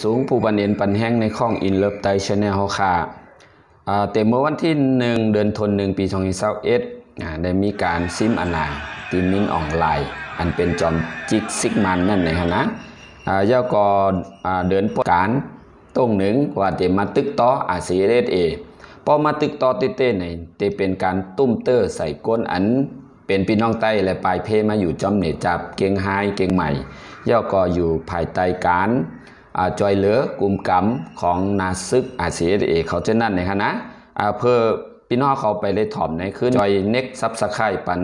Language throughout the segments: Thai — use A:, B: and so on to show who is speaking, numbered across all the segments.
A: สูงผู้บันเอ็นปันแห้งในข้องอินเลิฟไตชแนลเฮาค่ะแต่เมื่อวันที่1เดือนธันวาคมปี2021ได้มีการซิมอนาตีนิ่งออนไลน์อันเป็นจอมจิกซิกมันนั่นเองนะเจ้าก็เดินการตรงหนึ่งว่าจะมาตึกต่อRCSAพอมาตึกต่อเต้ๆในจะเป็นการตุ้มเตอร์ใส่ก้นอันเป็นพี่น้องใต้และปลายเพมาอยู่จอมเนจับเกียงไฮเกียงใหม่เจ้าก็อยู่ภายใต้การจอยเหลือกลุ่มกำของนาซึกRCSAเขาจะนั่นในคณะเพื่อพี่น้องเขาไปเลยถ่อมในขึ้นจอยเน็กซับสไครปัน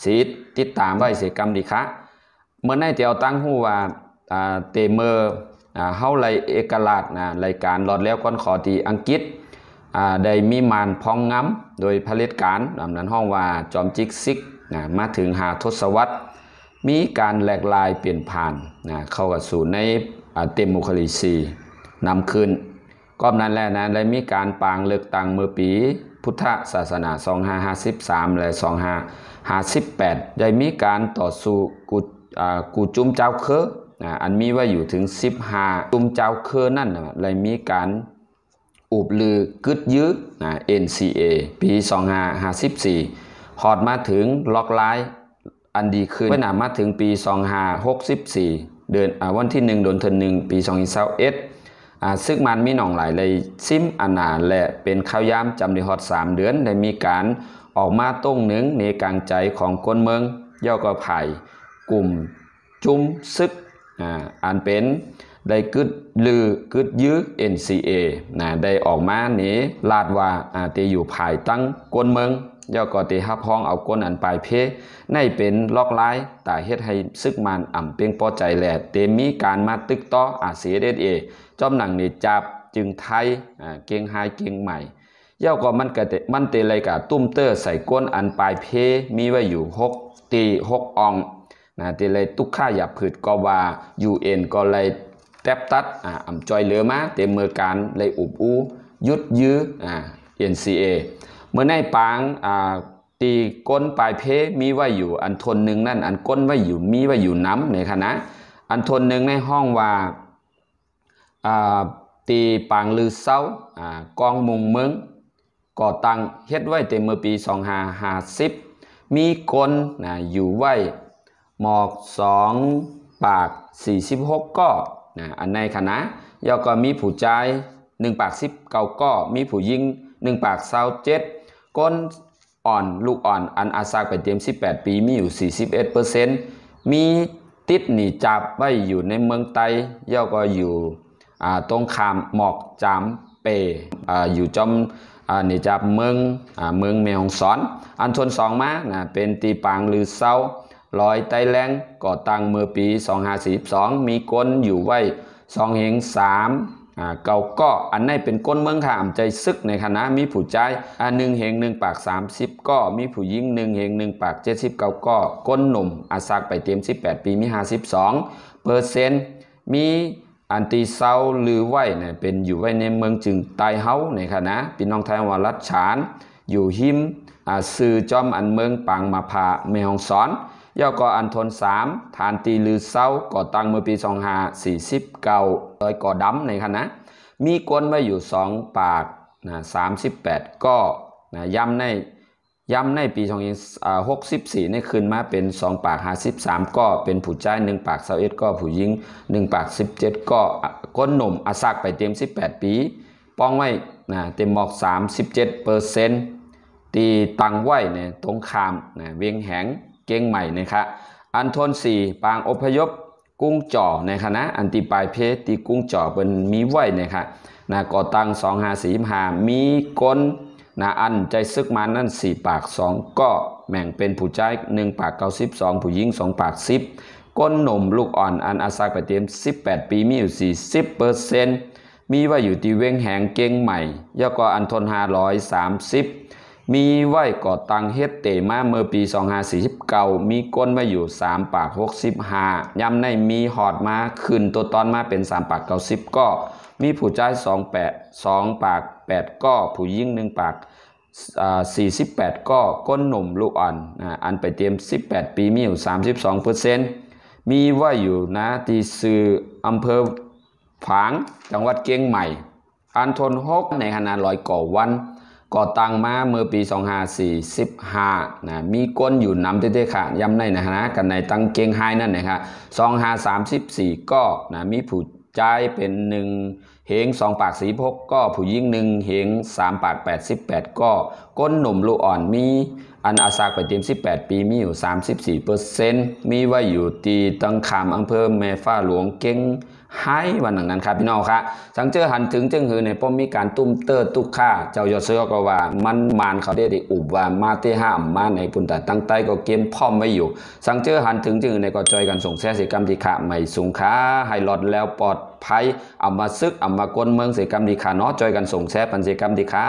A: สีติดตามไว้เสียกรรมดีคะเมื่อในเตียวตั้งหูว่าเตเมอร์เฮาไรเอกราชรายการรอดแล้วก้อนขอที่อังกฤษได้มีมานพองง้ำโดยผลิตการนั้นห้องว่าจอมจิกซิกมาถึง5 ทศวรรษมีการแหลกลายเปลี่ยนผ่านเข้ากับสู่ในเต็มมุคลิซีนำคืนก้อนนั้นแหละได้มีการปางเลือกตั้งเมื่อปีพุทธศาสนา2553และ2558ได้มีการต่อสู้กูจุ้มเจ้าเคออันมีว่าอยู่ถึง15จุ้มเจ้าเคอนั่นเลยมีการอุบลือกึดยื้อNCA ปี2554ฮอดมาถึงล็อกไลน์อันดีขึ้นเมื่อมาถึงปี2564เดือนวันที่1เดือนธันวาคมปี2021ซึ่งมันมีหนองหลายเลยซิมอนาและเป็นข้าวยามจำได้ฮอด3 เดือนได้มีการออกมาต้งหนึ่งในกลางใจของคนเมืองย่อก็ไผ่กลุ่มจุ้มซึกอันเป็นได้กึดลือกึดยื้อ NCA ได้ออกมาหนีลาดว่าจะอยู่ภายตั้งก้นเมืองย่อก็จะฮับห้องเอาก้นอันปลายเพในเป็นล็อกไลน์แต่เฮ็ดให้ซึกมันเพียงพอใจแหละเตมีการมาตึกต่อRCSAจอมหนังนี่จับจึงไทยเกียงไฮเกียงใหม่ย่อก็มันเตเลยกับตุ้มเตอร์ใส่ก้นอันปลายเพมีไว้อยู่6 องเตเลยตุกค่าหยาบผืดก็ว่า UN ก็เลยแทบตัดจอยเหลือมาเต็มมือการเลยอุบอูยุดยื้อNCA เมื่อในปางตีก้นปลายเพมีไว้อยู่อันทนหนึ่งนั่นอันก้นไว้อยู่มีไว้อยู่น้ำในคณะอันทนหนึ่งในห้องว่าตีปางลือเศร้ากองมุงเมืองก่อตั้งเฮ็ดไว้เต็มเมื่อปี2550มีคนอยู่ไว้หมอก2 ปาก46ก็อันในคณะย่อก็มีผู้ชาย1 ปาก19ก็มีผู้หญิง1 ปาก27ก้นอ่อนลูกอ่อนอันอาซากไปเต็ม18 ปีมีอยู่ 41% มีติดหนีจับไว้อยู่ในเมืองไต้ย่อก็อยู่ตรงข้ามหมอกจามเปอยู่จอมหนีจับเมืองแม่ฮ่องสอนอันชน2มาเป็นตีปางลือเศร้าลอยไต้แรงก่อตั้งเมื่อปี2542มีก้นอยู่ไว้2 เหง 3เก่าก็อันนี้เป็นก้นเมืองขามใจซึกในคณะมีผู้ชาย1 เหง 1 ปาก30ก็มีผู้หญิง1 เหง 1 ปาก79ก็ก้นหนุ่มอาซักไปเต็ม18 ปีมี52%มีอันตีเศร้าลือไว้เป็นอยู่ไว้ในเมืองจึงไต้เฮาในคณะพี่น้องไทยว่ารัดฉานอยู่หิมสื่อจอมอันเมืองปางมาพาแม่ฮ่องสอนย่อก็อันทน3ฐานตีลือเศร้าก่อตั้งเมื่อปี2549โดยก่อดำในคณะมีก้นไว้อยู่2 ปาก38ก็ย้ำในปี2064ในคืนมาเป็น2 ปาก53ก็เป็นผู้ชาย1 ปาก21ก็ผู้หญิง1 ปาก17ก็ก้นหนุ่มอาซักไปเต็ม18 ปีป้องไว้เต็มหมอก 37%ตีตังไว้ตรงข้ามเวียงแหงเก่งใหม่นะครับอันทน4ปางอพยพกุ้งจ่อในคณะอันตีปลายเพตีกุ้งจ่อเป็นมีไว้นะครับก่อตั้ง2545มีก้นอันใจซึกมานั่น4 ปาก2ก็แม่งเป็นผู้ชาย1 ปาก92ผู้หญิง2 ปาก10ก้นหนุ่มลูกอ่อนอันอาซักไปเต็ม18 ปีมีอยู่ 40%มีไว้อยู่ที่เวียงแหงเก่งใหม่ย่อก็อันทน530มีไว้ก่อตั้งเฮ็ดเตมาเมื่อปี2549มีก้นไว้อยู่3 ปาก65ย้ำในมีหอดมาขึ้นตัวตอนมาเป็น3 ปาก90ก็มีผู้ชาย2 ปาก8ก็ผู้หญิง1 ปาก48ก็ก้นหนุ่มลูกอ่อนอันไปเตรียม18 ปีมีอยู่ 32% มีไว้อยู่ที่สื่ออำเภอ ฝางจังหวัดเชียงใหม่อันทนฮกในขณะร้อยก่อวันก่อตั้งมาเมื่อปี2545นะมีก้นอยู่นำเต้ๆค่ะย้ำในนะฮะกันในตั้งเกียงไฮนั่นนะครับ2534ก็นะมีผู้ใจเป็น1 เหง2 ปากสีพกก็ผู้ยิ่ง1 เหง3 ปาก88ก็ก้นหนุ่มลูกอ่อนมีอันอาสากไปเต็ม18 ปีมีอยู่ 34%มีไว้อยู่ตีตังคามอำเภอแม่ฟ้าหลวงเก่งให้วันนั้นครับพี่น้องครับสังเจอหันถึงจึงหือในป้อมมีการตุ้มเตอร์ตุกค่าเจ้ายอดเสือก็ว่ามันมานเขาได้อุบว่ามาเตห้ามมาในปุ่นแต่ตั้งใต้ก็เกมพ่อมไม่อยู่สังเจอหันถึงจึงในก็จอยกันส่งแซ่สิกรรมดีขาไม่สูงค้าให้หลอดแล้วปลอดภัยเอามาซึกเอามากลเมืองสิกรรมดีขาเนาะจอยกันส่งแซ่ปันสิกรรมดีขา